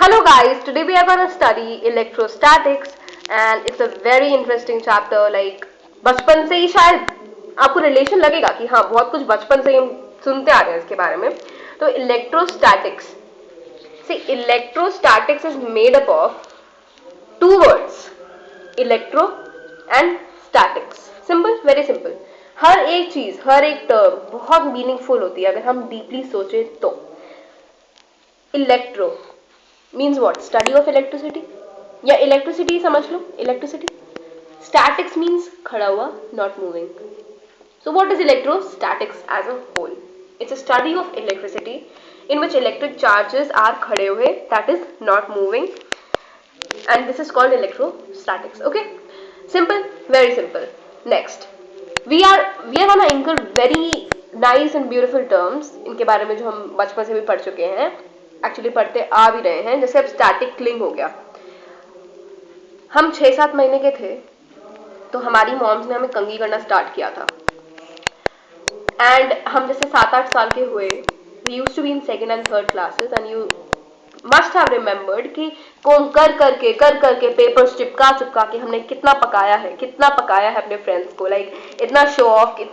Hello guys, today we are going to study electrostatics and it's a very interesting chapter. Like बचपन से ही शायद आपको relation लगेगा कि हाँ बहुत कुछ बचपन से ही हम सुनते आ रहे हैं इसके बारे में. तो electrostatics, see electrostatics is made up of two words, electro and statics. Simple, very simple. हर एक चीज, हर एक टर्म बहुत मीनिंगफुल होती है अगर हम डीपली सोचे तो. Electro means what? Study of electricity. या electricity समझ लो, electricity. Statics means खड़ा हुआ, not moving. So what is electrostatics as a whole? It's a study of electricity in which electric charges are खड़े हुए, that is not moving, and this is called electrostatics. Okay, simple, very simple. Next, we are gonna include very nice and beautiful terms इनके बारे में जो हम बचपन से भी पढ़ चुके हैं, एक्चुअली पढ़ते आ भी रहे हैं. जैसे अब स्टैटिक क्लिंग हो गया. हम 6-7 महीने के थे तो हमारी मॉम्स ने हमें कंघी करना स्टार्ट किया था. एंड हम जैसे 7-8 साल के हुए, we used to be in second and third classes and you must have remembered कि कोम कर करके पेपर्स चिपका के हमने कितना पकाया है अपने फ्रेंड्स को. लाइक इतना शो ऑफ है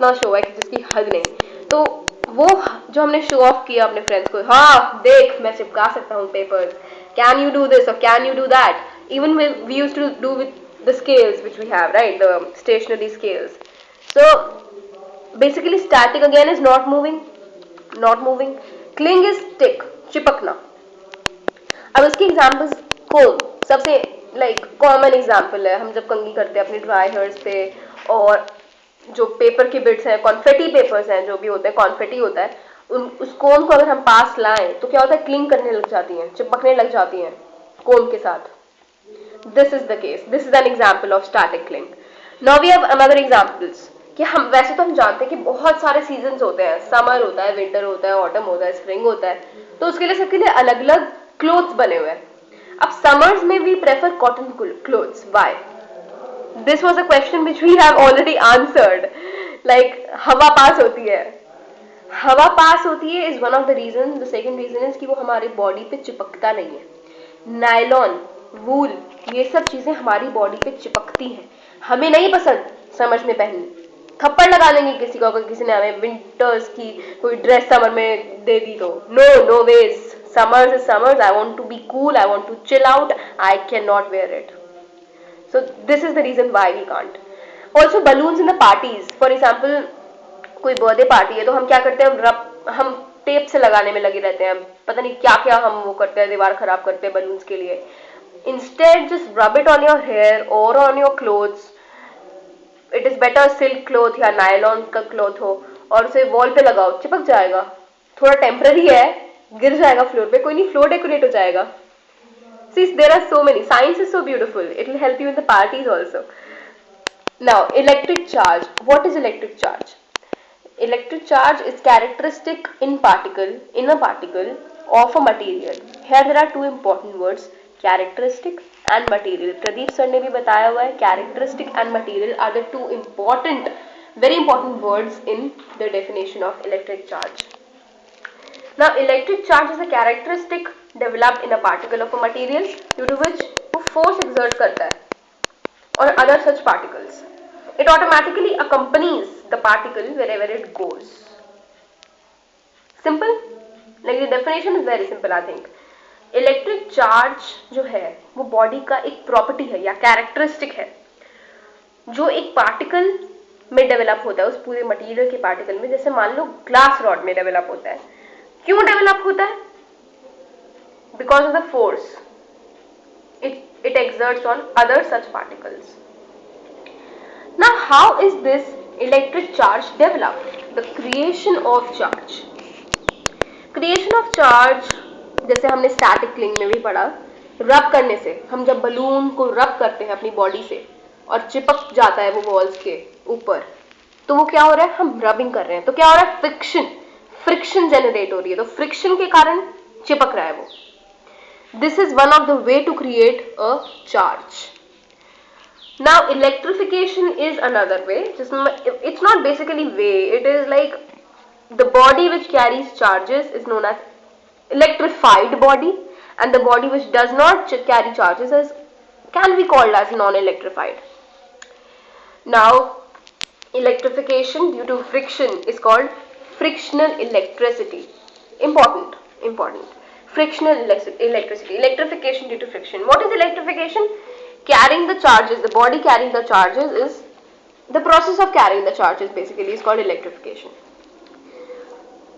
कि जिसकी हद नहीं. तो वो जो हमने शो ऑफ किया अपने फ्रेंड्स को, हाँ देख मैं चिपका सकता हूँ papers, can you do this और can you do that. Even we used to do with the scales which we have, right, the stationary scales. So basically static again is not moving. Cling is stick, चिपकना. अब इसकी examples कोम सबसे like common example है. हम जब कंघी करते हैं अपने ड्राई हेयर्स पे, और जो पेपर के बिट्स हैं, कॉन्फेटी पेपर्स हैं, जो भी होते हैं कॉन्फेटी होता है, उस कोम को अगर हम पास लाएं तो क्या होता है, क्लिंग करने लग जाती हैं, चिपकने लग जाती हैं कोम के साथ. This is the case, this is an example of static cling. Now we have another examples कि हम वैसे तो हम जानते हैं कि बहुत सारे सीजन्स होते हैं. समर होता है, विंटर होता है, ऑटम होता है, स्प्रिंग होता है. तो उसके लिए सबके लिए अलग अलग क्लोथ्स बने हुए हैं. अब समर्स में we prefer cotton clothes. Why? This was a question which we have already answered. Like हवा पास होती है is one of the reason. The second reason is कि वो हमारी बॉडी पे चिपकता नहीं है. नायलॉन, वूल, ये सब चीजें हमारी बॉडी पे चिपकती हैं, हमें नहीं पसंद समर्स में पहननी. थप्पड़ लगा देंगे किसी को अगर किसी ने हमें विंटर्स की कोई ड्रेस समर में दे दी तो. No ways. Summers is summers. I want to be cool. I want to chill out. I cannot wear it. So this is the reason why we can't. Also balloons in the parties. For example, कोई birthday party है तो हम क्या करते हैं, हम tape से लगाने में लगे रहते हैं. पता नहीं क्या क्या हम वो करते हैं, दीवार खराब करते हैं बलून्स के लिए. Instead just rub it on your hair or on your clothes. It is better silk cloth या नायलॉन का क्लॉथ हो, और उसे वॉल पे लगाओ, चिपक जाएगा. थोड़ा टेम्पररी है, गिर जाएगा फ्लोर पे, कोई नहीं, फ्लोर डेकोरेट हो जाएगा. See, there are so many. Science is so beautiful. It will help you in the parties also. Now, electric charge. What is electric charge? Electric charge is characteristic in a particle of a material. Here there are two important words, characteristic and material. Pradeep sir ने भी बताया हुआ है, characteristic and material are the two very important words in the definition of electric charge. Now, electric charge is a characteristic developed in a particle of a material due to which वो force exert करता है on other such particles. It automatically accompanies the particle wherever it goes. Simple? Like the definition is very simple, I think. Electric charge जो है वो body का एक property है या कैरेक्टरिस्टिक है जो एक पार्टिकल में डेवलप होता है, उस पूरे मटेरियल के पार्टिकल में. जैसे मान लो ग्लास रॉड में डेवलप होता है. क्यों डेवलप होता है? Because of the force it exerts on other such particles. Now how is this electric charge developed? The creation of charge. Creation of charge जैसे हमने स्टैटिक क्लिंग में भी पढ़ा, रब करने से. हम जब बलून को रब करते हैं अपनी बॉडी से और चिपक जाता है वो वॉल्स के ऊपर, तो वो क्या हो रहा है, हम रबिंग कर रहे हैं, तो क्या हो रहा है, फ्रिक्शन जनरेट हो रही है, तो फ्रिक्शन के कारण चिपक रहा है वो. This is one of the way to create a charge. Now electrification is another way. It's not basically way, it is like the body which carries charges is known as electrified body and the body which does not carry charges can be called as non-electrified. Now, electrification due to friction is called frictional electricity. Important. Frictional electricity. Electrification due to friction. What is electrification? Carrying the charges, the body carrying the charges is the process of carrying the charges basically is called electrification.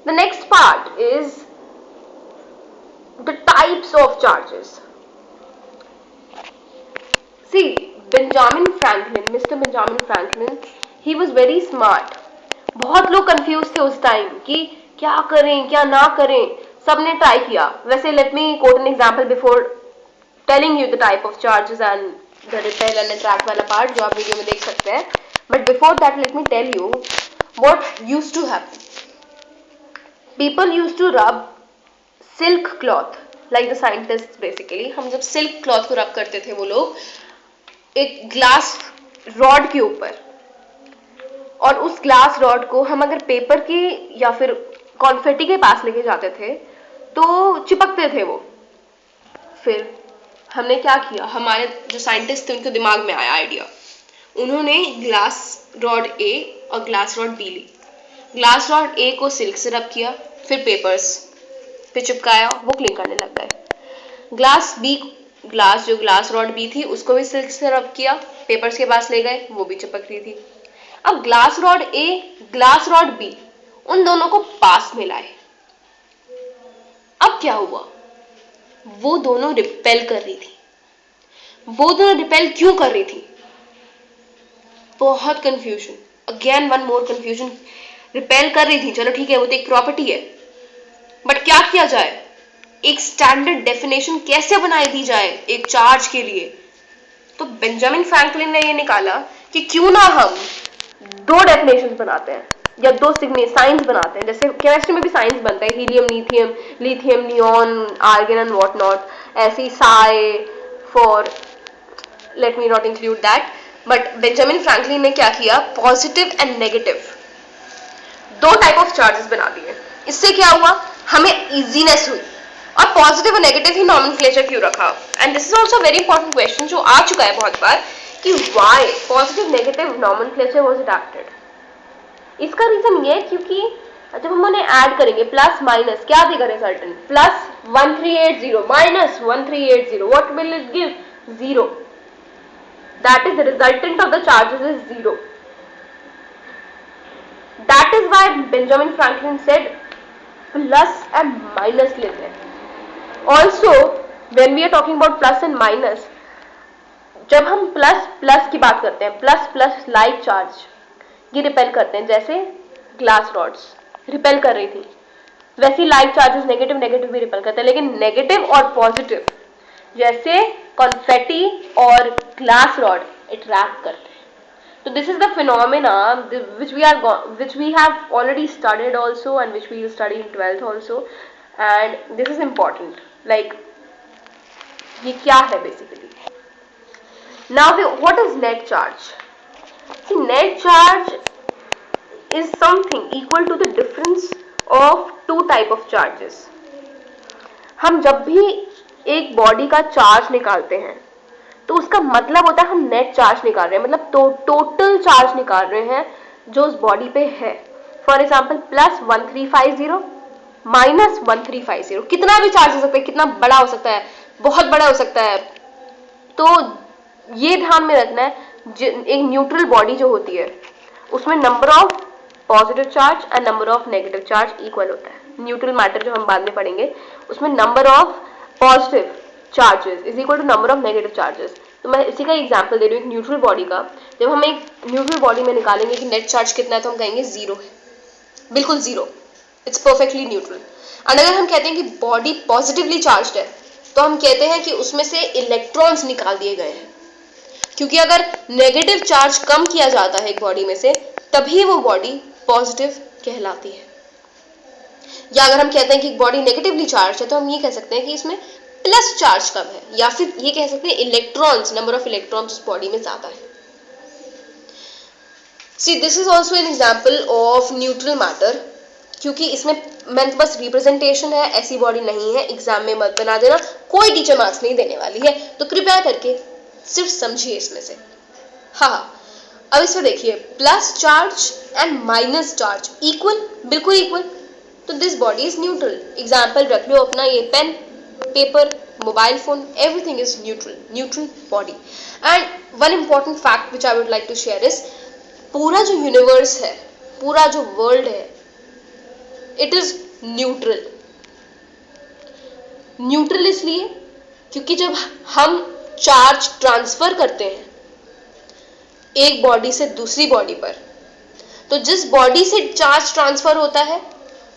The next part is the types of charges. See, Mr. Benjamin Franklin, he was very smart. बहुत लोग confuse थे उस time कि क्या करें क्या ना करें, सबने ट्राई किया. वैसे let me quote an example before telling you the type of charges and the repel and attract वाला पार्ट जो आप वीडियो में देख सकते हैं. But before that let me tell you what used to happen. People used to rub silk cloth like the scientist basically. हम जब silk cloth को रब करते थे वो लोग एक ग्लास रॉड के ऊपर, और उस ग्लास रॉड को हम अगर पेपर की या फिर कॉन्फेटी के पास लेके जाते थे तो चिपकते थे वो. फिर हमने क्या किया, हमारे जो साइंटिस्ट थे उनके दिमाग में आया आइडिया. उन्होंने ग्लास रॉड ए और ग्लास रॉड बी ली. ग्लास रॉड ए को सिल्क से रब किया, फिर पेपर्स पे चिपकाया, वो क्लिंग करने लग गए. जो ग्लास रॉड बी थी उसको भी सिल्क से रब किया, पेपर्स के पास ले गए, वो भी चिपक रही थी. अब glass rod A glass rod B उन दोनों को पास में लाए. अब क्या हुआ, वो दोनों रिपेल कर रही थी. वो दोनों रिपेल क्यों कर रही थी? बहुत confusion. Again one more confusion. Repel कर रही थी, चलो ठीक है, वो तो एक प्रॉपर्टी है, बट क्या किया जाए, एक स्टैंडर्ड डेफिनेशन कैसे बनाई दी जाए एक चार्ज के लिए? तो बेंजामिन फ्रैंकलिन ने ये निकाला कि क्यों ना हम दो डेफिनेशंस बनाते हैं या दो साइंस बनाते हैं. जैसे केमिस्ट्री में भी साइंस बनता है, helium, lithium, neon, argon and what not. ऐसे ही साई फॉर, let me not include that. But Benjamin Franklin ने क्या किया, पॉजिटिव एंड नेगेटिव दो टाइप ऑफ चार्जेस बना दिए. इससे क्या हुआ, हमें इजीनेस हुई. और पॉजिटिव और नेगेटिव ही नॉमेनक्लेचर क्यों रखा? And this is also very important question जो आ चुका है बहुत बार कि why positive negative nomenclature was adopted. इसका रीजन ये है क्योंकि जब हम उन्हें ऐड करेंगे प्लस माइनस क्या देगा resultant, plus 1380 minus 1380, what will it give? 0. That is the resultant of the charges is 0. That is why Benjamin Franklin said plus and minus लेते हैं. Also when we are talking about plus and minus, जब हम plus की बात करते हैं, plus like charge ये repel करते हैं. जैसे ग्लास रॉड्स रिपेल कर रही थी, वैसे लाइक चार्जेस नेगेटिव भी रिपेल करते हैं. लेकिन नेगेटिव और पॉजिटिव जैसे कॉन्फेटी और ग्लास रॉड अट्रैक्ट करते हैं. So this is the phenomena which we have already studied also and which we will study in 12th also, and this is important. Like ये क्या है basically? Now what is net charge? See, net charge is something equal to the difference of two type of charges. हम जब भी एक body का charge निकालते हैं तो उसका मतलब होता है हम नेट चार्ज निकाल रहे हैं, मतलब टोटल चार्ज निकाल रहे हैं जो उस बॉडी पे है. फॉर एग्जाम्पल प्लस 1350 माइनस 1350, कितना भी चार्ज हो सकता है, कितना बड़ा हो सकता है, बहुत बड़ा हो सकता है. तो ये ध्यान में रखना है, एक न्यूट्रल बॉडी जो होती है उसमें number of positive charge and number of negative charge equal होता है. न्यूट्रल मैटर जो हम बाद में पढ़ेंगे उसमें number of positive charges is equal to number of negative charges. तो मैं इसी का एग्जांपल दे रही हूँ एक न्यूट्रल बॉडी का. जब हम एक न्यूट्रल बॉडी में निकालेंगे कि नेट चार्ज कितना है तो हम कहेंगे 0 है, बिल्कुल 0, इट्स परफेक्टली न्यूट्रल. और अगर हम कहते हैं कि बॉडी पॉजिटिवली चार्ज्ड है तो हम कहते हैं कि उसमें से इलेक्ट्रॉन्स निकाल दिए गए हैं, क्योंकि अगर नेगेटिव चार्ज कम किया जाता है एक बॉडी में से तभी वो बॉडी पॉजिटिव कहलाती है. या अगर हम कहते हैं कि बॉडी नेगेटिवली चार्ज है तो हम ये कह सकते हैं कि इसमें प्लस चार्ज कम है, या फिर ये कह सकते हैं इलेक्ट्रॉन्स, नंबर ऑफ इलेक्ट्रॉन्स उस बॉडी में ज्यादा है. See this is also an example of neutral matter, क्योंकि इसमें बस रिप्रेजेंटेशन है, ऐसी बॉडी नहीं है. एग्जाम में मत बना देना, कोई टीचर मार्क्स नहीं देने वाली है, तो कृपया करके सिर्फ समझिए इसमें से। हाँ, अब इसमें देखिए, plus charge and minus charge equal, बिल्कुल इक्वल, तो this body is neutral. Example रख लो अपना, ये pen, paper, mobile phone, everything is neutral body. And one important fact which I would like to share is, पूरा जो universe है, पूरा जो वर्ल्ड है, इट इज न्यूट्रल। न्यूट्रल इसलिए क्योंकि जब हम चार्ज ट्रांसफर करते हैं एक बॉडी से दूसरी बॉडी पर, तो जिस बॉडी से चार्ज ट्रांसफर होता है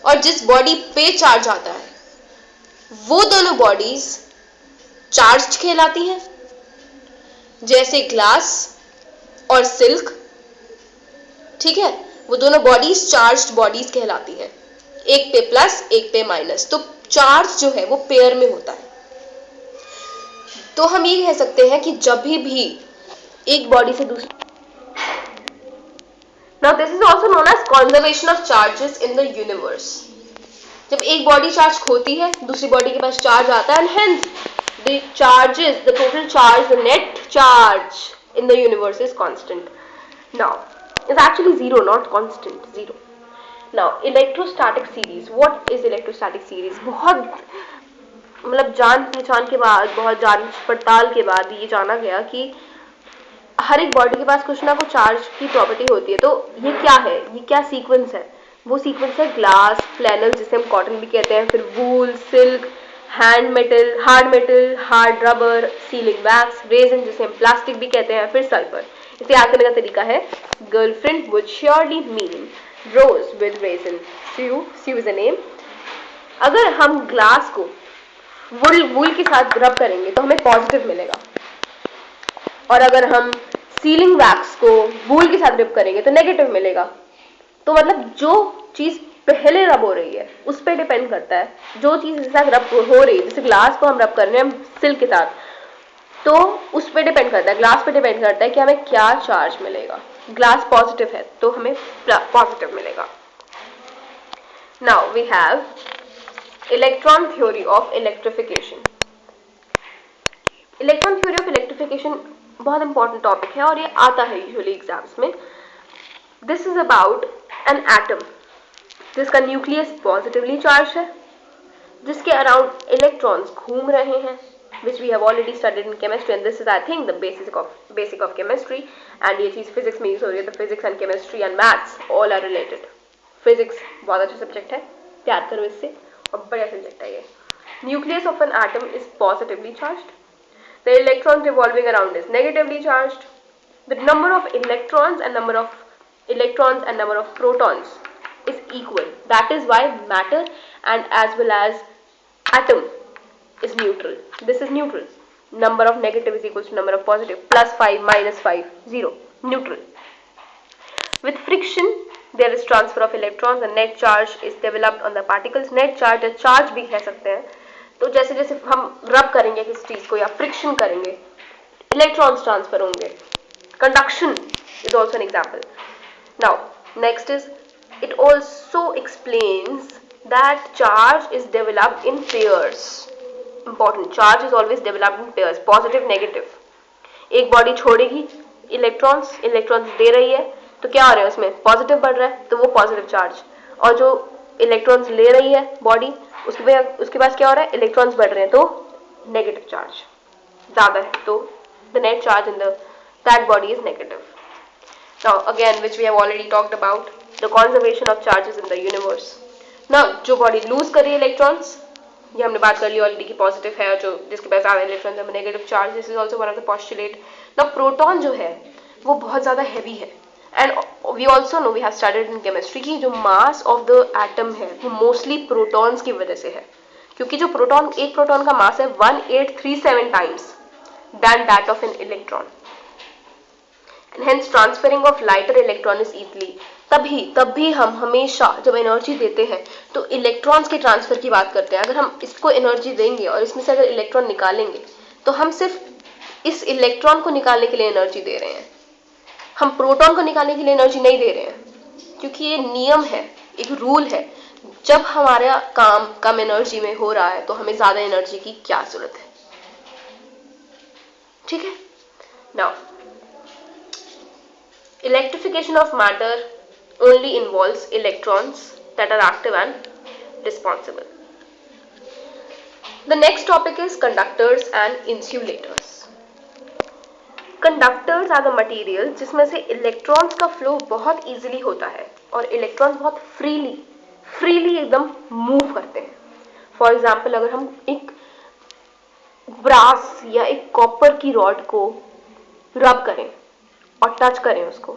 और जिस बॉडी पे चार्ज आता है, वो दोनों बॉडीज चार्ज कहलाती हैं। जैसे ग्लास और सिल्क, ठीक है, वो दोनों बॉडीज चार्ज्ड बॉडीज कहलाती हैं, एक पे प्लस एक पे माइनस, तो चार्ज जो है वो पेयर में होता है। तो हम ये कह सकते हैं कि जब भी एक बॉडी से दूसरी, now this is also known as conservation of charges in the universe. जब एक बॉडी चार्ज खोती है, दूसरी बॉडी के पास चार्ज आता है, and hence the charges, the total charge, the net charge in the universe is constant. Now, it's actually zero, not constant, zero. Now, electrostatic series. What is electrostatic series? बहुत मतलब जान पहचान के बाद, बहुत जांच पड़ताल के बाद ये जाना गया कि हर एक बॉडी के पास कुछ ना कुछ चार्ज की प्रॉपर्टी होती है। तो ये क्या है, ये क्या सीक्वेंस है? वो सीक्वेंस है ग्लास, फ्लैनल जिसे हम कॉटन भी कहते हैं, फिर wool, silk, hard metal, hard rubber, sealing wax, resin जिसे हम प्लास्टिक भी कहते हैं, फिर सल्फर। इसे याद करने का तरीका है, girlfriend would surely mean rose with resin, Sue is a name. अगर हम ग्लास को वूल के साथ रब करेंगे तो हमें पॉजिटिव मिलेगा, और अगर हम सीलिंग वैक्स को वूल के साथ रब करेंगे तो नेगेटिव मिलेगा। तो मतलब जो चीज पहले रब हो रही है उस पर डिपेंड करता है, जो चीज के साथ रब हो रही है, जैसे ग्लास को हम रब कर रहे हैं सिल्क के साथ, तो उस पर डिपेंड करता है, ग्लास पे डिपेंड करता है कि हमें क्या चार्ज मिलेगा। ग्लास पॉजिटिव है तो हमें पॉजिटिव मिलेगा। Now we have electron theory of electrification. Electron theory of electrification बहुत इंपॉर्टेंट टॉपिक है और ये आता है यूजुअली एग्जाम्स में। This is about an atom जिसका न्यूक्लियस पॉजिटिवली चार्ज है, जिसके अराउंड इलेक्ट्रॉन्स घूम रहे हैं, which we have already studied in chemistry, and this is I think the basic of chemistry, and ये चीज फिजिक्स में यूज हो रही है, तो physics and chemistry and maths all are related. Physics बहुत अच्छा सब्जेक्ट है, प्यार करो इससे, और बढ़िया सब्जेक्ट है ये। Nucleus of an atom is positively charged, the electrons revolving around is negatively charged, the number of electrons and number of protons is equal. That is why matter and as well as atom is neutral. This is neutral. Number of negative is equals to number of positive. Plus 5, minus 5, 0. Neutral. With friction, there is transfer of electrons. The net charge is developed on the particles. Net charge या charge भी कह सकते हैं। तो जैसे जैसे हम रब करेंगे किसी चीज को या फ्रिक्शन करेंगे, इलेक्ट्रॉन्स ट्रांसफर होंगे। Conduction is also an example. Now next is, it also explains that charge is developed in pairs. Important, charge is always developed in pairs, positive negative. एक बॉडी छोड़ेगी इलेक्ट्रॉन्स दे रही है, तो क्या हो रहा है उसमें, पॉजिटिव बढ़ रहा है, तो वो पॉजिटिव चार्ज, और जो इलेक्ट्रॉन्स ले रही है बॉडी, उसके पास क्या हो रहा है, इलेक्ट्रॉन्स बढ़ रहे हैं, तो नेगेटिव चार्ज ज्यादा है, तो the net charge in that body is negative. Now again, which we have already talked about, the conservation of charges in the universe. Now जो बॉडी लूज कर रही है इलेक्ट्रॉन्स, ये हमने बात कर ली ऑलरेडी कि पॉजिटिव है, और जो जिसके पास ज्यादा इलेक्ट्रॉन्स है negative charge. This is also one of the postulate. Now proton जो है वो बहुत ज्यादा हैवी है, and we also know, we have studied in chemistry कि जो मास ऑफ द एटम है वो मोस्टली प्रोटॉन्स की वजह से है, क्योंकि जो प्रोटॉन, एक प्रोटॉन का मास है 1837 times than that of an electron. Hence transferring of lighter electron is easily. तब भी हम हमेशा जब एनर्जी देते हैं तो इलेक्ट्रॉन्स के ट्रांसफर की बात करते हैं. अगर हम इसको एनर्जी देंगे और इसमें से अगर इलेक्ट्रॉन निकालेंगे तो हम सिर्फ इस इलेक्ट्रॉन को निकालने के लिए एनर्जी दे रहे हैं, हम प्रोटॉन को निकालने के लिए एनर्जी नहीं दे रहे हैं, क्योंकि ये नियम है, एक रूल है जब हमारा काम कम एनर्जी में हो रहा है तो हमें ज्यादा एनर्जी की क्या जरूरत है? ठीक है। Now electrification of matter only involves electrons that are active and responsible. The next topic is conductors and insulators. Conductors are the material जिसमें से इलेक्ट्रॉन्स का फ्लो बहुत इजीली होता है और इलेक्ट्रॉन्स बहुत फ्रीली एकदम मूव करते हैं. फॉर एग्जाम्पल, अगर हम एक ब्रास या एक कॉपर की रॉड को रब करें और टच करें उसको,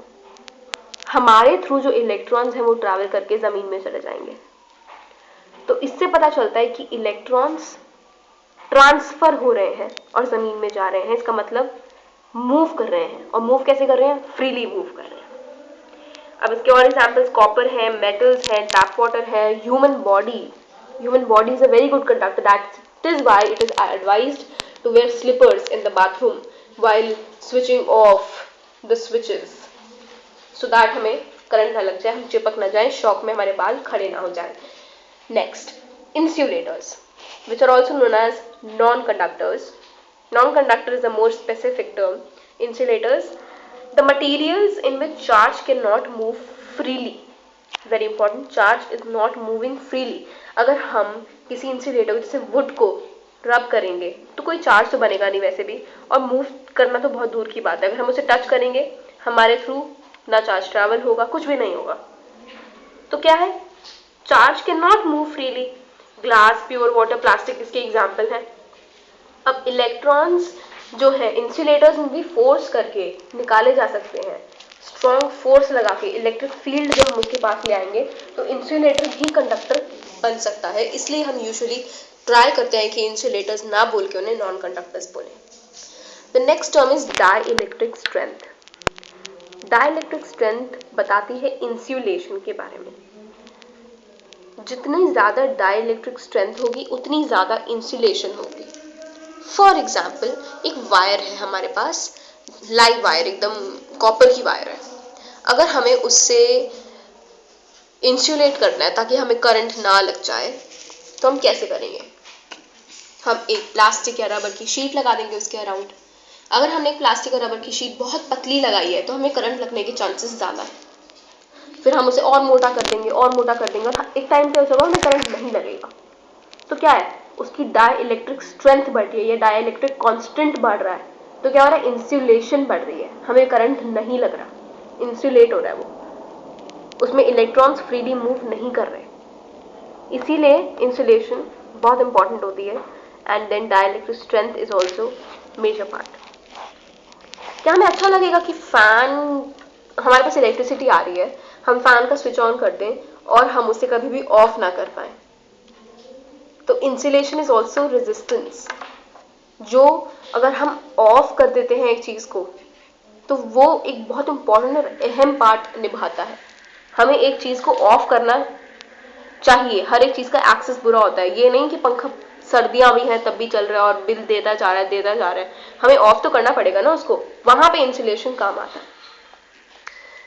हमारे थ्रू जो इलेक्ट्रॉन्स हैं वो ट्रैवल करके जमीन में चले जाएंगे. तो इससे पता चलता है कि इलेक्ट्रॉन्स ट्रांसफर हो रहे हैं और जमीन में जा रहे हैं. इसका मतलब मूव कर रहे हैं. और मूव कैसे कर रहे हैं? फ्रीली मूव कर रहे हैं. अब इसके और एग्जांपल्स कॉपर है, मेटल्स है, टैप वाटर है, human body is a very good conductor. That is why it is advised to wear slippers in the bathroom while switching off the switches, so that हमें current ना लग जाए, हम चिपक ना जाए, शॉक में हमारे बाल खड़े ना हो जाए. Next, insulators which are also known as non-conductors. Non-conductor is a more specific term. Insulators, the materials in which charge cannot move freely. Very important, charge is not moving freely. अगर हम किसी इंसुलेटर जैसे would को रब करेंगे तो कोई charge तो बनेगा नहीं वैसे भी, और मूव करना तो बहुत दूर की बात है. अगर हम उसे टच करेंगे हमारे थ्रू ना चार्ज ट्रैवल होगा, कुछ भी नहीं होगा. तो क्या है? Charge can not move freely. Glass, pure water, plastic इसके एग्जाम्पल हैं. अब इलेक्ट्रॉन्स जो है इंसुलेटर्स में भी फोर्स करके निकाले जा सकते हैं. स्ट्रॉन्ग फोर्स लगा के इलेक्ट्रिक फील्ड जो हम उसके पास ले आएंगे तो इंसुलेटर भी कंडक्टर बन सकता है. इसलिए हम यूजुअली ट्राई करते हैं कि इंसुलेटर्स ना बोल के उन्हें नॉन कंडक्टर्स बोले. The next term is dielectric strength. Dielectric strength बताती है इंसुलेशन के बारे में. जितनी ज्यादा डाई इलेक्ट्रिक स्ट्रेंथ होगी उतनी ज्यादा इंसुलेशन होगी. फॉर एग्जाम्पल, एक वायर है हमारे पास, लाइव वायर, एकदम कॉपर की वायर है. अगर हमें उससे इंसुलेट करना है ताकि हमें करंट ना लग जाए तो हम कैसे करेंगे? हम एक प्लास्टिक या रबर की शीट लगा देंगे उसके अराउंड. अगर हमने एक प्लास्टिक और रबर की शीट बहुत पतली लगाई है तो हमें करंट लगने के चांसेस ज़्यादा है. फिर हम उसे और मोटा कर देंगे और एक टाइम पे उसे हमें करंट नहीं लगेगा. तो क्या है? उसकी डाई इलेक्ट्रिक स्ट्रेंथ बढ़ रही है या डाई इलेक्ट्रिक कॉन्स्टेंट बढ़ रहा है. तो क्या हो रहा है? इंसुलेशन बढ़ रही है, हमें करंट नहीं लग रहा, इंसुलेट हो रहा है वो, उसमें इलेक्ट्रॉन्स फ्रीली मूव नहीं कर रहे. इसीलिए इंसुलेशन बहुत इंपॉर्टेंट होती है. And then dielectric strength is also major part. क्या हमें अच्छा लगेगा कि फैन, हमारे पास इलेक्ट्रिसिटी आ रही है, हम फैन का स्विच ऑन कर दें और हम उसे कभी भी ऑफ ना कर पाए? तो इंसुलेशन इज ऑल्सो रेजिस्टेंस, जो अगर हम ऑफ कर देते हैं एक चीज को तो वो एक बहुत इंपॉर्टेंट और अहम पार्ट निभाता है. हमें एक चीज को ऑफ करना चाहिए. हर एक चीज का एक्सेस बुरा होता है. ये नहीं कि पंखा सर्दियां भी हैं तब भी चल रहा है और बिल देता जा रहा है. हमें ऑफ तो करना पड़ेगा ना उसको. वहां पे इंसुलेशन काम आता है.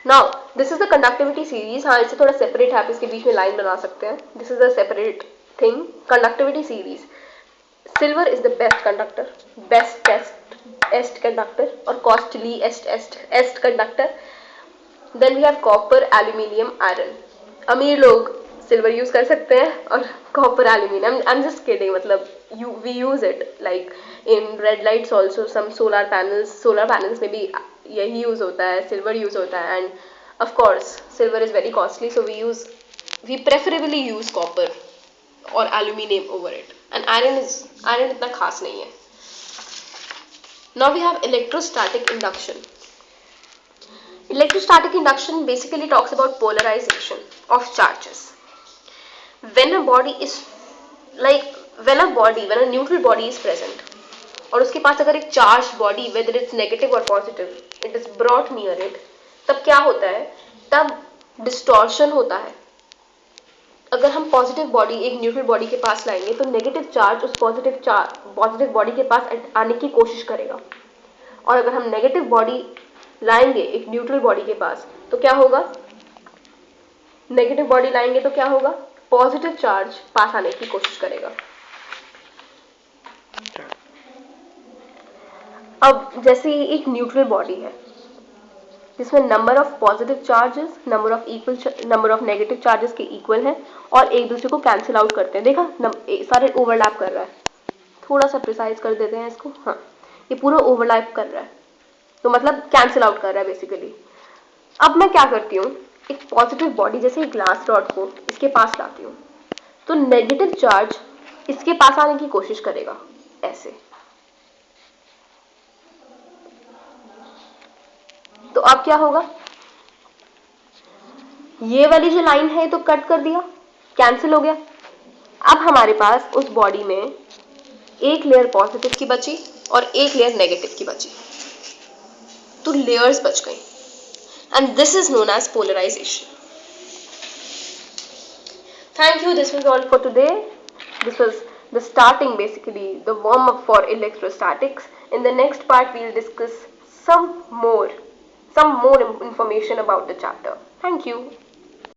Now this is the conductivity series. हाँ, इसे थोड़ा सेपरेट है, आप इसके बीच में लाइन बना सकते हैं. This is the separate thing, conductivity series. Silver is the best conductor, best conductor, और costliest conductor. Then we have copper, aluminium, iron. अमीर लोग सिल्वर यूज कर सकते हैं और copper, aluminium. I am just kidding, मतलब we use it like in red lights also. Some solar panels में भी यही यूज होता है, सिल्वर यूज होता है. And of course silver is very costly, so we preferably use copper और aluminium over it. And iron इतना खास नहीं है. Now we have electrostatic induction. Electrostatic induction basically talks about polarization of charges. When a neutral body is present, और उसके पास अगर एक charged body, whether it's negative or positive, it is brought near it, तब क्या होता है? तब distortion होता है. अगर हम पॉजिटिव बॉडी एक न्यूट्रल बॉडी के पास लाएंगे तो नेगेटिव चार्ज उस पॉजिटिव बॉडी के पास आने की कोशिश करेगा. और अगर हम नेगेटिव बॉडी लाएंगे एक न्यूट्रल बॉडी के पास तो क्या होगा? नेगेटिव बॉडी लाएंगे तो क्या होगा? पॉजिटिव चार्ज पास आने की कोशिश करेगा। अब जैसे एक न्यूट्रल बॉडी है जिसमें number of positive charges number of negative charges के इक्वल है और एक दूसरे को कैंसिल आउट करते हैं। देखा सारे ओवरलैप कर रहा है। थोड़ा सा प्रिसाइज कर देते हैं इसको, हाँ ये पूरा ओवरलैप कर रहा है, तो मतलब कैंसिल आउट कर रहा है बेसिकली। अब मैं क्या करती हूँ, एक पॉजिटिव बॉडी जैसे ग्लास रॉड को इसके पास लाती हूँ, तो नेगेटिव चार्ज इसके पास आने की कोशिश करेगा ऐसे। तो अब क्या होगा, ये वाली जो लाइन है तो कट कर दिया, कैंसिल हो गया। अब हमारे पास उस बॉडी में एक लेयर पॉजिटिव की बची और एक लेयर नेगेटिव की बची, तो लेयर्स बच गई, and this is known as polarisation. Thank you. This was all for today. This was the starting, basically, the warm up for electrostatics. In the next part, we'll discuss some more information about the chapter. Thank you.